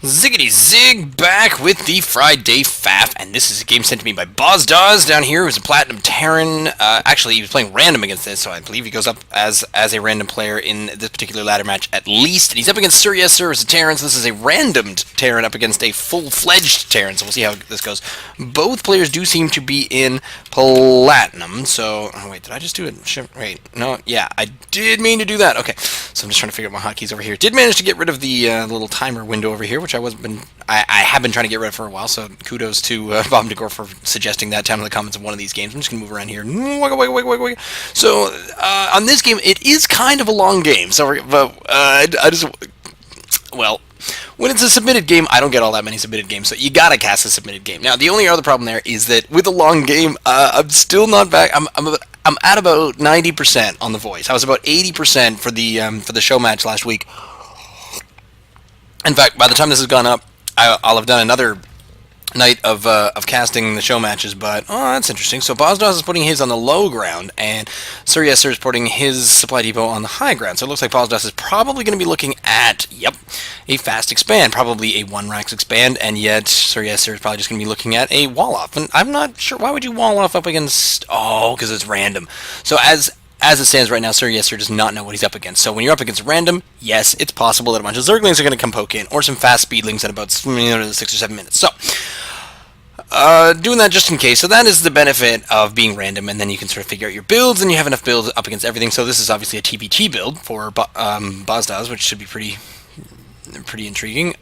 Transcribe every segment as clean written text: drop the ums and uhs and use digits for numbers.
Ziggity Zig back with the Friday Faff, and this is a game sent to me by bozdoz down here, who's a Platinum Terran. Actually, he was playing random against this, so I believe he goes up as a random player in this particular ladder match at least. And he's up against SirYesSir as a Terran, so this is a randomed Terran up against a full-fledged Terran, so we'll see how this goes. Both players do seem to be in Platinum, so... Oh, wait, did I just do it? Wait, no, yeah, I did mean to do that. Okay, so I'm just trying to figure out my hotkeys over here. Did manage to get rid of the little timer window over here, which I have been trying to get rid of for a while, so kudos to Bob DeGore for suggesting that down in the comments of one of these games. I'm just going to move around here. So, on this game, it is kind of a long game, so well, when it's a submitted game, I don't get all that many submitted games, so you gotta cast a submitted game. Now, the only other problem there is that with a long game, I'm still not back. I'm at about 90% on the voice. I was about 80% for the show match last week. In fact, by the time this has gone up, I'll have done another night of casting the show matches, but that's interesting. So bozdoz is putting his on the low ground, and SirYesSir is putting his supply depot on the high ground. So it looks like bozdoz is probably going to be looking at, a fast expand, probably a 1-rax expand, and yet SirYesSir is probably just going to be looking at a wall off. And I'm not sure, why would you wall off up against, because it's random. So as it stands right now, SirYesSir does not know what he's up against. So when you're up against random, yes, it's possible that a bunch of Zerglings are going to come poke in, or some fast speedlings at about 6 or 7 minutes. So, doing that just in case. So that is the benefit of being random, and then you can sort of figure out your builds, and you have enough builds up against everything. So this is obviously a TBT build for bozdoz, which should be pretty intriguing.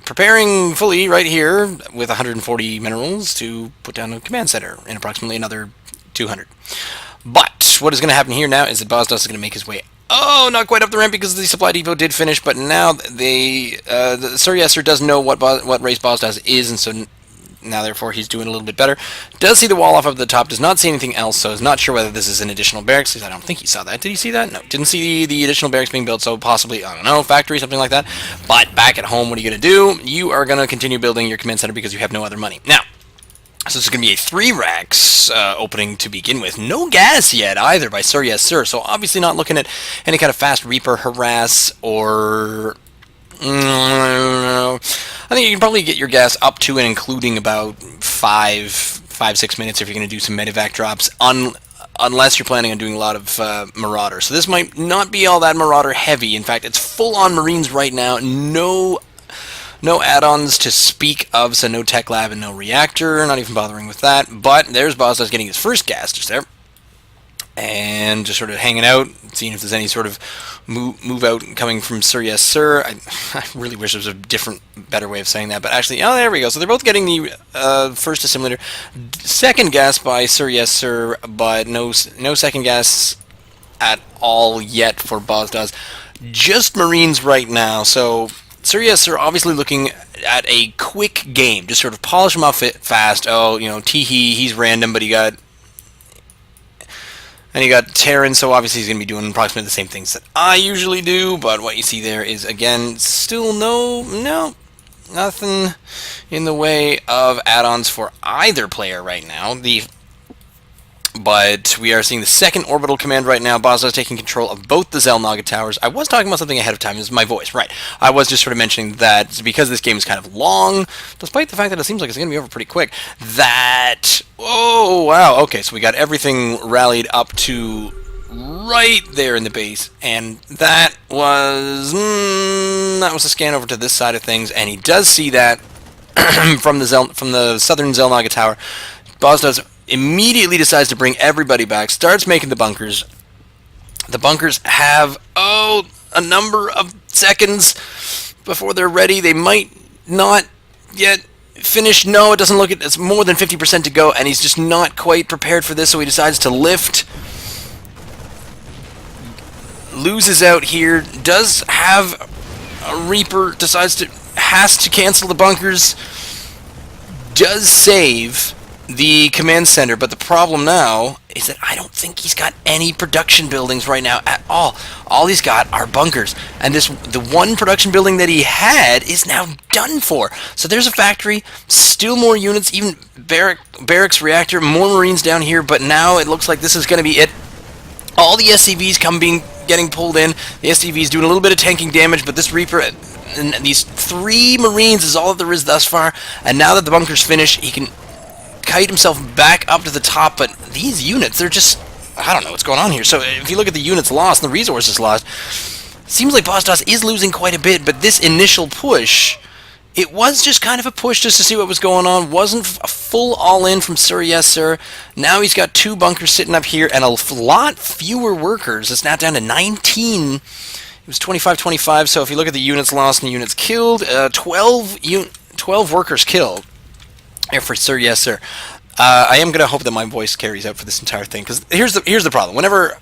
Preparing fully right here with 140 minerals to put down a command center in approximately another 200. But what is going to happen here now is that bozdoz is going to make his way. Oh, not quite up the ramp because the supply depot did finish, but now the SirYesSir does know what race bozdoz is, and so now therefore he's doing a little bit better. Does see the wall off up at the top, does not see anything else, so is not sure whether this is an additional barracks, because I don't think he saw that. Did he see that? No, didn't see the additional barracks being built, so possibly, I don't know, factory, something like that. But back at home, what are you going to do? You are going to continue building your command center because you have no other money. Now, so this is going to be a 3-rax opening to begin with. No gas yet either by SirYesSir, so obviously not looking at any kind of fast Reaper harass or... I think you can probably get your gas up to and including about 5-6 minutes if you're going to do some medevac drops, unless you're planning on doing a lot of Marauder. So this might not be all that Marauder heavy. In fact, it's full-on Marines right now. No add-ons to speak of, so no tech lab and no reactor, not even bothering with that. But there's bozdoz getting his first gas just there. And just sort of hanging out, seeing if there's any sort of move out coming from SirYesSir. I really wish there was a different, better way of saying that, but actually, oh, there we go. So they're both getting the first assimilator. Second gas by SirYesSir, but no second gas at all yet for bozdoz. Just Marines right now, so SirYesSir obviously looking at a quick game, just sort of polish him off fast. Oh, Teehee, he's random, but he got Terran, so obviously he's going to be doing approximately the same things that I usually do, but what you see there is, again, still nothing in the way of add-ons for either player right now. But we are seeing the second orbital command right now. bozdoz taking control of both the Xel'Naga towers. I was talking about something ahead of time. This is my voice, right. I was just sort of mentioning that because this game is kind of long, despite the fact that it seems like it's going to be over pretty quick, that... Oh, wow. Okay, so we got everything rallied up to right there in the base, and that was a scan over to this side of things, and he does see that from the southern Xel'Naga tower. bozdoz immediately decides to bring everybody back, starts making the bunkers. The bunkers have, a number of seconds before they're ready. They might not yet finish. No, it doesn't look it. It's more than 50% to go, and he's just not quite prepared for this, so he decides to lift. Loses out here. Does have a Reaper. Has to cancel the bunkers. Does save the command center, but the problem now is that I don't think he's got any production buildings right now at all. All he's got are bunkers, and the one production building that he had is now done for. So there's a factory, still more units, even barracks reactor, more Marines down here, but now it looks like this is going to be it. All the SCVs getting pulled in. The SCVs doing a little bit of tanking damage, but this Reaper And these 3 Marines is all that there is thus far. And now that the bunker's finished, he can kite himself back up to the top. But these units, they're just... I don't know what's going on here. So if you look at the units lost and the resources lost, seems like bozdoz is losing quite a bit. But this initial push... It was just kind of a push just to see what was going on. Wasn't a full all-in from SirYesSir. Now he's got 2 bunkers sitting up here and a lot fewer workers. It's now down to 19. It was 25-25, so if you look at the units lost and the units killed, 12 workers killed here for SirYesSir. I am going to hope that my voice carries out for this entire thing, because here's the problem. Whenever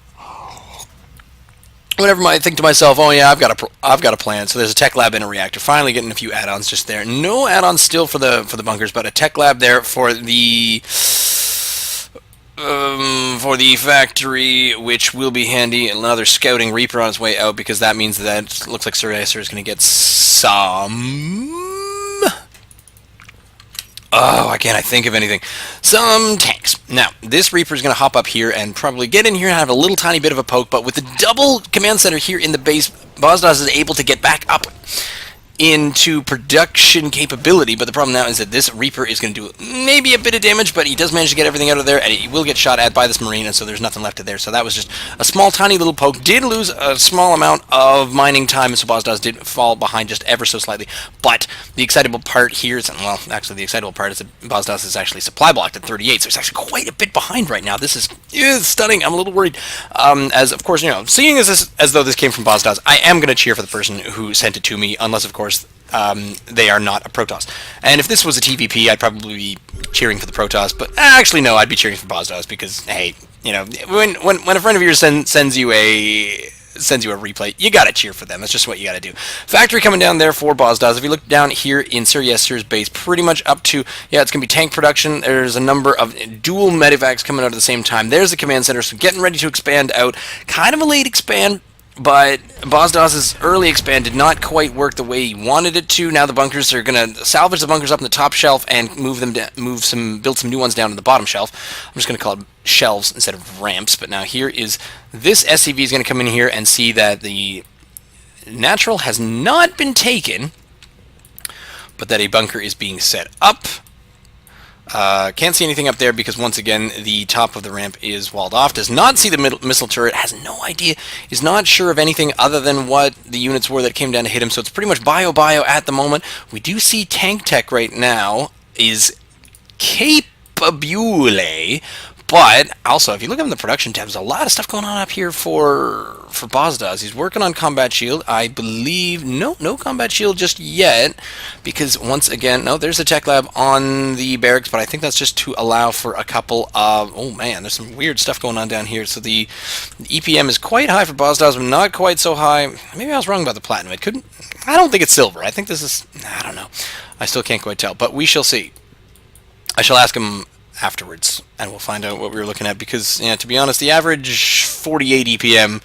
I think to myself, oh yeah, I've got a plan. So there's a tech lab and a reactor. Finally getting a few add-ons just there. No add-ons still for the bunkers, but a tech lab there for the factory, which will be handy. Another scouting Reaper on his way out, because that means that it looks like SirYesSir is going to get some... Oh, why can't I think of anything? Some tanks. Now, this Reaper is going to hop up here and probably get in here and have a little tiny bit of a poke, but with the double command center here in the base, bozdoz is able to get back up into production capability, but the problem now is that this Reaper is going to do maybe a bit of damage, but he does manage to get everything out of there, and he will get shot at by this Marine, and so there's nothing left of there. So that was just a small, tiny little poke. Did lose a small amount of mining time, and so bozdoz did fall behind just ever so slightly. But the excitable part here is, well, actually the excitable part is that bozdoz is actually supply blocked at 38, so it's actually quite a bit behind right now. This is stunning. I'm a little worried, as of course, you know, seeing as though this came from bozdoz, I am going to cheer for the person who sent it to me, unless of course they are not a Protoss. And if this was a TVP, I'd probably be cheering for the Protoss, but actually no, I'd be cheering for bozdoz, because hey, you know, when a friend of yours sends you a replay, you gotta cheer for them. That's just what you gotta do. Factory coming down there for bozdoz. If you look down here in SirYesSir's base, pretty much up to, yeah, it's gonna be tank production. There's a number of dual medevacs coming out at the same time. There's the command center, so getting ready to expand out. Kind of a late expand, but bozdoz's early expand did not quite work the way he wanted it to. Now the bunkers are going to salvage the bunkers up in the top shelf and move them down, build some new ones down in the bottom shelf. I'm just going to call it shelves instead of ramps. But now here is this SCV is going to come in here and see that the natural has not been taken, but that a bunker is being set up. Can't see anything up there because, once again, the top of the ramp is walled off. Does not see the missile turret. Has no idea. Is not sure of anything other than what the units were that came down to hit him. So it's pretty much bio at the moment. We do see tank tech right now is capable. But also, if you look at the production tab, there's a lot of stuff going on up here for bozdoz. He's working on combat shield. I believe no combat shield just yet, because once again, no, there's a tech lab on the barracks, but I think that's just to allow for a couple of, oh man, there's some weird stuff going on down here. So the EPM is quite high for bozdoz, but not quite so high. Maybe I was wrong about the platinum. I don't think it's silver. I think this is, I don't know. I still can't quite tell, but we shall see. I shall ask him afterwards, and we'll find out what we were looking at, because, yeah, to be honest, the average 48 EPM,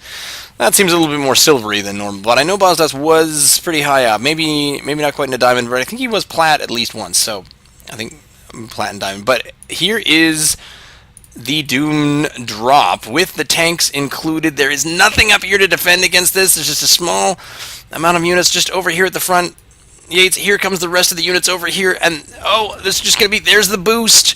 that seems a little bit more silvery than normal, but I know bozdoz was pretty high up, maybe not quite in a diamond, but I think he was plat at least once, so I think plat and diamond. But here is the Doom drop with the tanks included. There is nothing up here to defend against this. There's just a small amount of units just over here at the front. Yates, here comes the rest of the units over here, and oh, this is just going to be, there's the boost,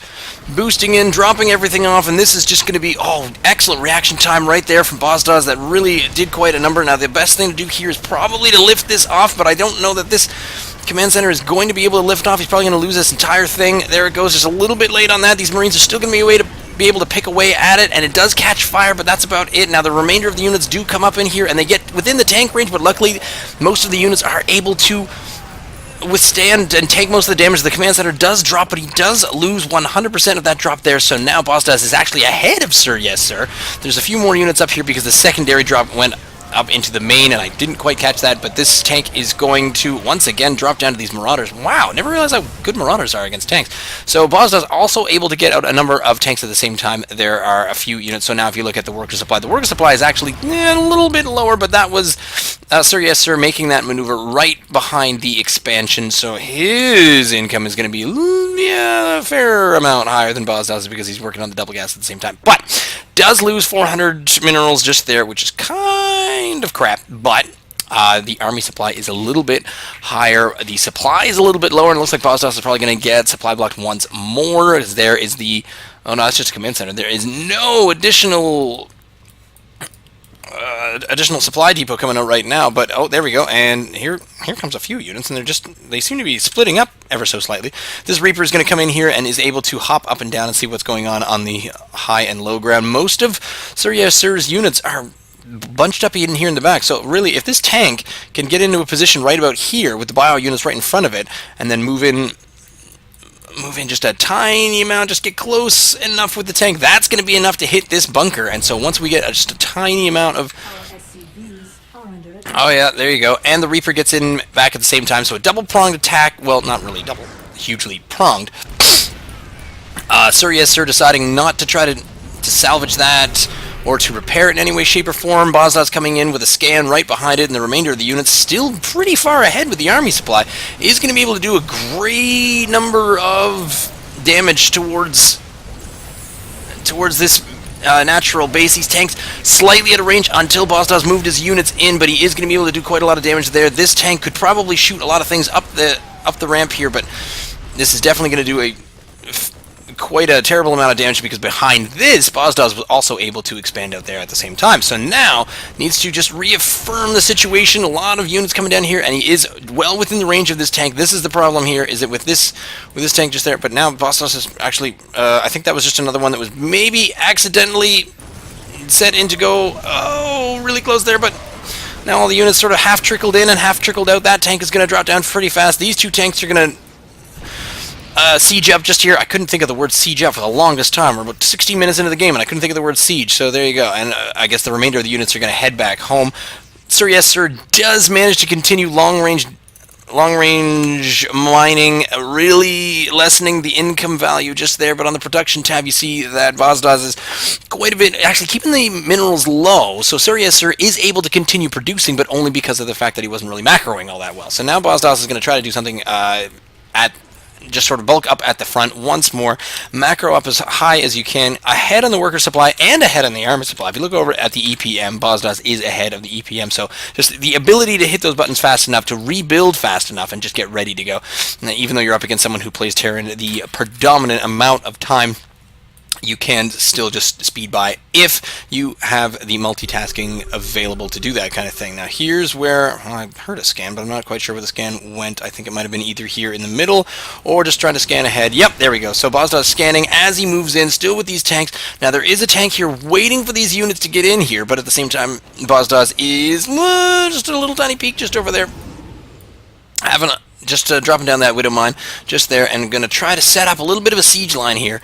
boosting in, dropping everything off, and this is just going to be, oh, excellent reaction time right there from bozdoz. That really did quite a number. Now, the best thing to do here is probably to lift this off, but I don't know that this command center is going to be able to lift off. He's probably going to lose this entire thing. There it goes, just a little bit late on that. These Marines are still going to be a way to be able to pick away at it, and it does catch fire, but that's about it. Now, the remainder of the units do come up in here, and they get within the tank range, but luckily, most of the units are able to withstand and take most of the damage. The command center does drop, but he does lose 100% of that drop there, so now bozdoz is actually ahead of SirYesSir. There's a few more units up here because the secondary drop went up into the main, and I didn't quite catch that, but this tank is going to once again drop down to these Marauders. Wow, never realized how good Marauders are against tanks. So bozdoz also able to get out a number of tanks at the same time. There are a few units, so now if you look at the worker supply, the worker supply is actually a little bit lower, but that was SirYesSir making that maneuver right behind the expansion, so his income is going to be a fair amount higher than bozdoz because he's working on the double gas at the same time. But does lose 400 minerals just there, which is kind of crap, but The army supply is a little bit higher. The supply is a little bit lower, and it looks like bozdoz is probably going to get supply blocked once more, as there is the... Oh, no, that's just a command center. There is no additional supply depot coming out right now, but oh, there we go, and here comes a few units, and they seem to be splitting up ever so slightly. This Reaper is going to come in here and is able to hop up and down and see what's going on the high and low ground. Most of SirYesSir's units are bunched up in here in the back, so really, if this tank can get into a position right about here with the bio units right in front of it, and then move in just a tiny amount, just get close enough with the tank, that's going to be enough to hit this bunker. And so once we get just a tiny amount of... Oh yeah, there you go. And the Reaper gets in back at the same time, so a double-pronged attack. Well, not really double, hugely pronged. SirYesSir deciding not to try to salvage that or to repair it in any way, shape, or form. bozdoz coming in with a scan right behind it, and the remainder of the units still pretty far ahead with the army supply is going to be able to do a great number of damage towards this natural base. These tanks slightly out of range until bozdoz moved his units in, but he is going to be able to do quite a lot of damage there. This tank could probably shoot a lot of things up the ramp here, but this is definitely going to do quite a terrible amount of damage, because behind this, bozdoz was also able to expand out there at the same time. So now, needs to just reaffirm the situation. A lot of units coming down here, and he is well within the range of this tank. This is the problem here, is that with this tank just there, but now bozdoz is actually, I think that was just another one that was maybe accidentally set in to go, oh, really close there, but now all the units sort of half trickled in and half trickled out. That tank is going to drop down pretty fast. These two tanks are going to siege up just here. I couldn't think of the word siege up for the longest time. We're about 16 minutes into the game, and I couldn't think of the word siege, so there you go. And I guess the remainder of the units are going to head back home. SirYesSir does manage to continue long-range mining, really lessening the income value just there, but on the production tab you see that bozdoz is quite a bit, actually keeping the minerals low, so SirYesSir is able to continue producing, but only because of the fact that he wasn't really macroing all that well. So now bozdoz is going to try to do something just sort of bulk up at the front once more, macro up as high as you can, ahead on the worker supply and ahead on the armor supply. If you look over at the EPM, bozdoz is ahead of the EPM, so just the ability to hit those buttons fast enough, to rebuild fast enough, and just get ready to go. And even though you're up against someone who plays Terran the predominant amount of time, you can still just speed by if you have the multitasking available to do that kind of thing. Now here's where, well, I heard a scan, but I'm not quite sure where the scan went. I think it might have been either here in the middle or just trying to scan ahead. Yep, there we go. So bozdoz scanning as he moves in, still with these tanks. Now there is a tank here waiting for these units to get in here, but at the same time, bozdoz is just a little tiny peek just over there. Just dropping down that widow mine just there, and going to try to set up a little bit of a siege line here.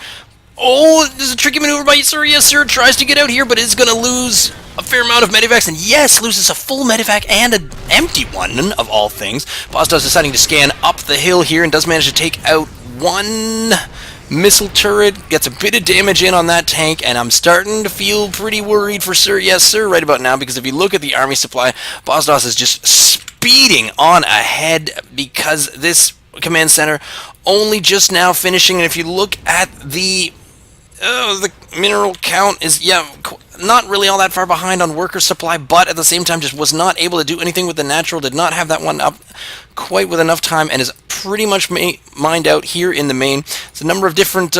Oh, this is a tricky maneuver by SirYesSir. Tries to get out here, but is going to lose a fair amount of medivacs. And yes, loses a full medivac and an empty one, of all things. bozdoz deciding to scan up the hill here and does manage to take out one missile turret. Gets a bit of damage in on that tank, and I'm starting to feel pretty worried for SirYesSir right about now, because if you look at the army supply, bozdoz is just speeding on ahead, because this command center only just now finishing. And if you look at the mineral count is, not really all that far behind on worker supply, but at the same time just was not able to do anything with the natural, did not have that one up quite with enough time, and is pretty much mined out here in the main. It's a number of different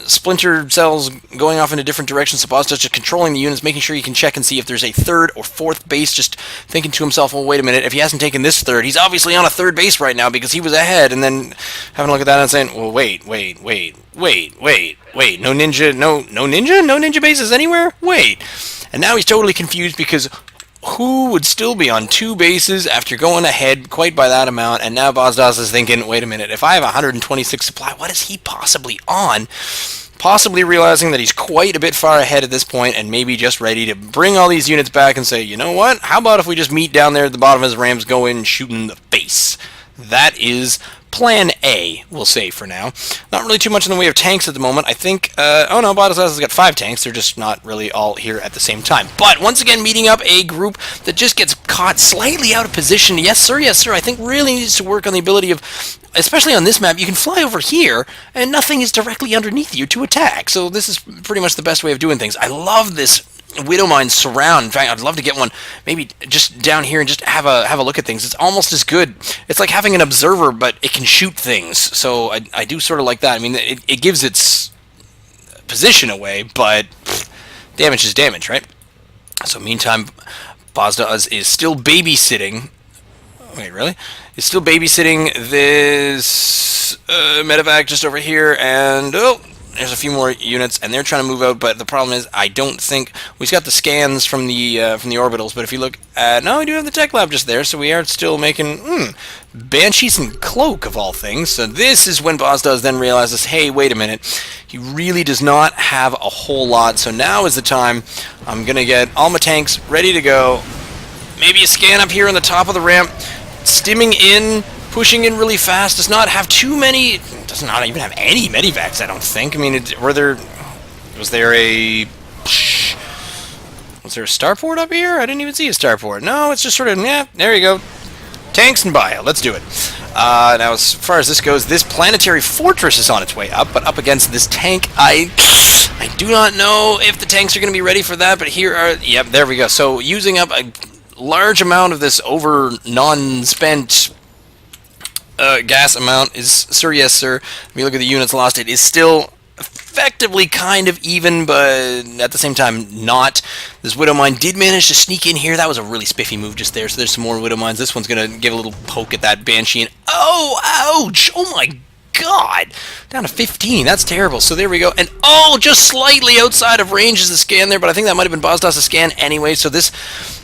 splinter cells going off into different directions, so bozdoz just controlling the units, making sure you can check and see if there's a third or fourth base, just thinking to himself, well, wait a minute, if he hasn't taken this third, he's obviously on a third base right now because he was ahead, and then having a look at that and saying, well, wait, no ninja bases anywhere? Wait. And now he's totally confused, because who would still be on two bases after going ahead quite by that amount? And now bozdoz is thinking, wait a minute, if I have 126 supply, what is he possibly on? Possibly realizing that he's quite a bit far ahead at this point, and maybe just ready to bring all these units back and say, you know what, how about if we just meet down there at the bottom of his rams, go in, shoot in the face. That is Plan A, we'll say for now. Not really too much in the way of tanks at the moment. I think, oh no, bozdoz has got 5 tanks. They're just not really all here at the same time. But once again, meeting up a group that just gets caught slightly out of position. SirYesSir, I think really needs to work on the ability of, especially on this map, you can fly over here and nothing is directly underneath you to attack. So this is pretty much the best way of doing things. I love this Widow Mine surround. In fact, I'd love to get one maybe just down here and just have a look at things. It's almost as good. It's like having an observer, but it can shoot things. So I do sort of like that. I mean, it gives its position away, but damage is damage, right? So meantime, bozdoz is still babysitting. Wait, really? Is still babysitting this medevac just over here, and oh, there's a few more units, and they're trying to move out. But the problem is, I don't think we've got the scans from the orbitals. But if you look at, no, we do have the tech lab just there, so we are still making Banshees and Cloak of all things. So this is when bozdoz then realizes, hey, wait a minute, he really does not have a whole lot. So now is the time. I'm gonna get all my tanks ready to go. Maybe a scan up here on the top of the ramp, stimming in. Pushing in really fast, does not have too many, does not even have any medivacs, I don't think. I mean, was there a starport up here? I didn't even see a starport. No, it's just sort of, yeah, there you go. Tanks and bio, let's do it. Now, as far as this goes, this planetary fortress is on its way up, but up against this tank, I do not know if the tanks are going to be ready for that, but here are, yep, there we go. So, using up a large amount of this non-spent gas amount is SirYesSir. If you look at the units lost, it is still effectively kind of even, but at the same time not. This Widow Mine did manage to sneak in here. That was a really spiffy move just there. So there's some more Widow Mines. This one's going to give a little poke at that Banshee. And oh, ouch! Oh my god! Down to 15. That's terrible. So there we go. And oh, just slightly outside of range is the scan there, but I think that might have been bozdoz's scan anyway. So this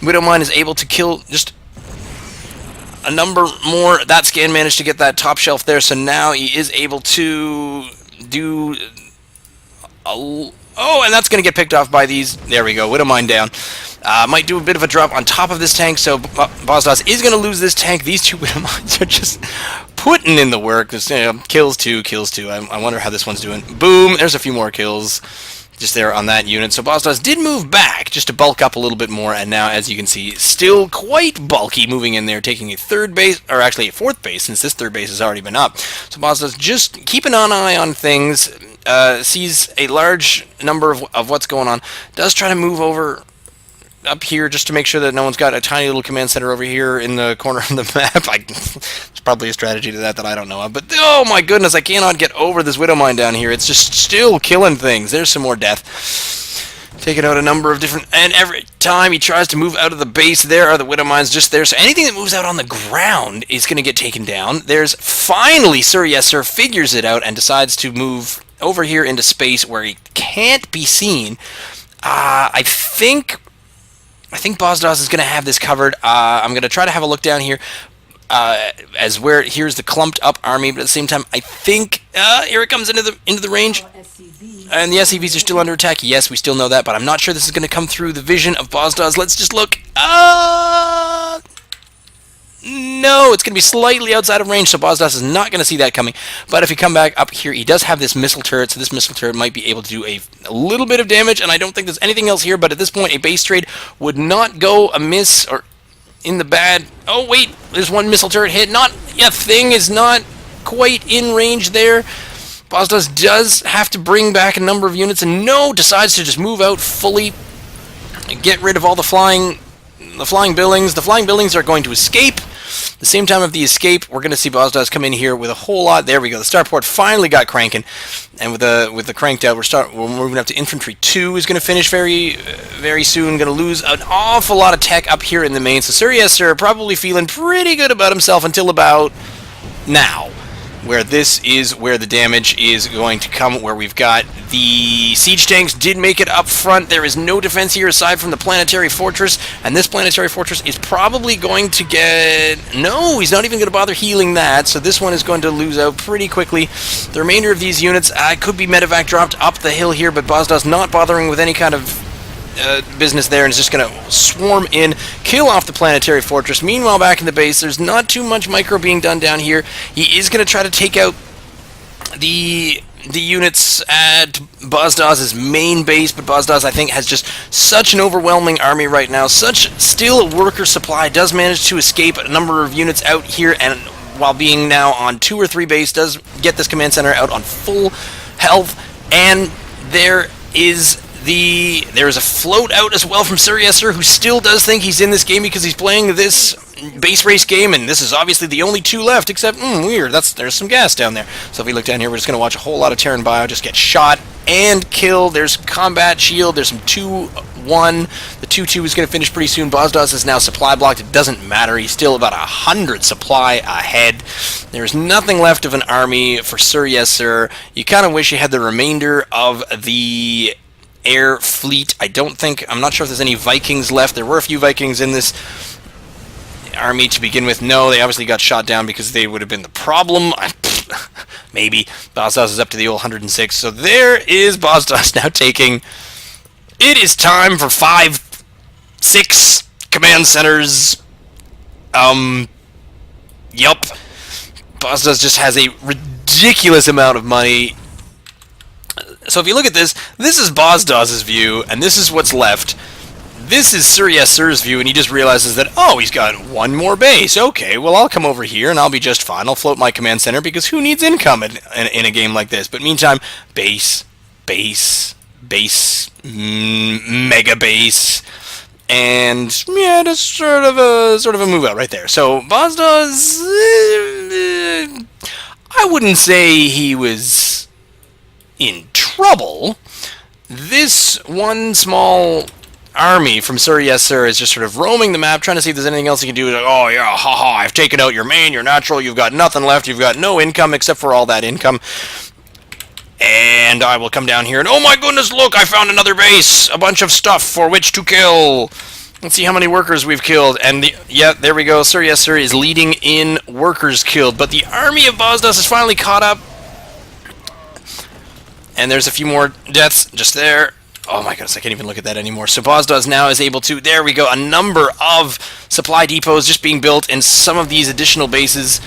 Widow Mine is able to kill just a number more. That scan managed to get that top shelf there, so now he is able to do oh, and that's going to get picked off by these. There we go, Widow Mine down. Might do a bit of a drop on top of this tank, so bozdoz is going to lose this tank. These two Widow Mines are just putting in the work. Just, kills two. I wonder how this one's doing. Boom, there's a few more kills just there on that unit. So bozdoz did move back just to bulk up a little bit more, and now, as you can see, still quite bulky moving in there, taking a third base, or actually a fourth base, since this third base has already been up. So bozdoz just keeping an eye on things, sees a large number of what's going on, does try to move over up here just to make sure that no one's got a tiny little command center over here in the corner of the map. There's probably a strategy to that I don't know of. But oh my goodness, I cannot get over this Widow Mine down here. It's just still killing things. There's some more death. Taking out a number of different, and every time he tries to move out of the base, there are the Widow Mines just there. So anything that moves out on the ground is going to get taken down. There's finally SirYesSir figures it out and decides to move over here into space where he can't be seen. I think bozdoz is going to have this covered. I'm going to try to have a look down here here's the clumped up army, but at the same time, I think here it comes into the range. And the SCVs are still under attack. Yes, we still know that, but I'm not sure this is going to come through the vision of bozdoz. Let's just look. No, it's going to be slightly outside of range, so bozdoz is not going to see that coming. But if you come back up here, he does have this missile turret, so this missile turret might be able to do a little bit of damage, and I don't think there's anything else here, but at this point, a base trade would not go amiss, or in the bad. Oh, wait, there's one missile turret hit. Thing is not quite in range there. bozdoz does have to bring back a number of units, and decides to just move out fully and get rid of all the flying buildings. The flying buildings are going to escape. The same time of the escape, we're going to see bozdoz come in here with a whole lot. There we go. The starport finally got cranking, and with the cranked out, we're moving up to infantry 2 is going to finish very, very soon. Going to lose an awful lot of tech up here in the main. So SirYesSir probably feeling pretty good about himself until about now, where this is where the damage is going to come, where we've got the siege tanks did make it up front. There is no defense here aside from the planetary fortress, and this planetary fortress is probably going to get... No, he's not even going to bother healing that, so this one is going to lose out pretty quickly. The remainder of these units could be medevac dropped up the hill here, but bozdoz not bothering with any kind of business there, and is just going to swarm in, kill off the planetary fortress. Meanwhile, back in the base, there's not too much micro being done down here. He is going to try to take out the units at bozdoz's main base, but bozdoz, I think, has just such an overwhelming army right now. Such still a worker supply, does manage to escape a number of units out here, and while being now on 2 or 3 base, does get this command center out on full health, and there is There is a float out as well from SirYesSir, who still does think he's in this game because he's playing this base race game, and this is obviously the only 2 left, except, weird, there's some gas down there. So if we look down here, we're just going to watch a whole lot of Terran Bio just get shot and killed. There's combat shield, there's some 2-1. The 2-2 is going to finish pretty soon. bozdoz is now supply blocked. It doesn't matter. He's still about 100 supply ahead. There's nothing left of an army for SirYesSir. You kind of wish you had the remainder of the air fleet. I'm not sure if there's any Vikings left. There were a few Vikings in this army to begin with. No, they obviously got shot down because they would have been the problem. Maybe. bozdoz is up to the old 106. So there is bozdoz now taking... It is time for 5, 6 command centers. Yup. bozdoz just has a ridiculous amount of money. So if you look at this is bozdoz's view, and this is what's left. This is SirYesSir's view, and he just realizes that, oh, he's got 1 more base. Okay, well, I'll come over here, and I'll be just fine. I'll float my command center, because who needs income in a game like this? But meantime, base, mega base, and, yeah, just sort of a move out right there. So, bozdoz, I wouldn't say he was in trouble. This one small army from SirYesSir is just sort of roaming the map, trying to see if there's anything else he can do. He's like, oh yeah, haha, I've taken out your main, your natural, you've got nothing left, you've got no income except for all that income. And I will come down here and, oh my goodness, look, I found another base, a bunch of stuff for which to kill. Let's see how many workers we've killed. And yeah, there we go, SirYesSir is leading in workers killed, but the army of bozdoz is finally caught up. And there's a few more deaths just there. Oh my goodness, I can't even look at that anymore. So bozdoz now is able to, there we go, a number of supply depots just being built, and some of these additional bases.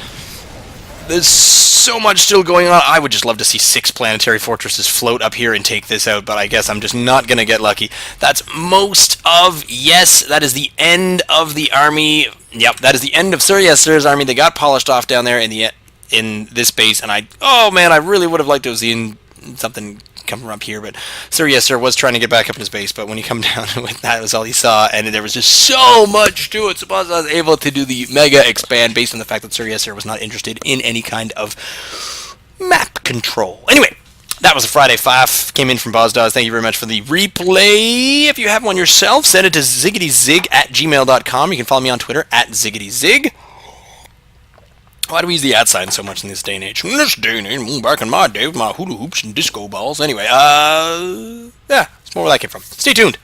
There's so much still going on. I would just love to see 6 planetary fortresses float up here and take this out, but I guess I'm just not going to get lucky. That's most of, yes, that is the end of the army. Yep, that is the end of SirYesSir's army. They got polished off down there in this base, and oh man, I really would have liked to have seen something come from up here, but SirYesSir was trying to get back up in his base, but when you come down with that was all he saw, and there was just so much to it. So bozdoz was able to do the mega expand based on the fact that SirYesSir was not interested in any kind of map control. Anyway, that was a Friday Faff. Came in from bozdoz. Thank you very much for the replay. If you have one yourself, send it to ziggityzig@gmail.com. You can follow me on Twitter @ziggityzig. Why do we use the @ sign so much in this day and age? In this day and age, back in my day with my hula hoops and disco balls. Anyway, yeah, it's more where that came from. Stay tuned.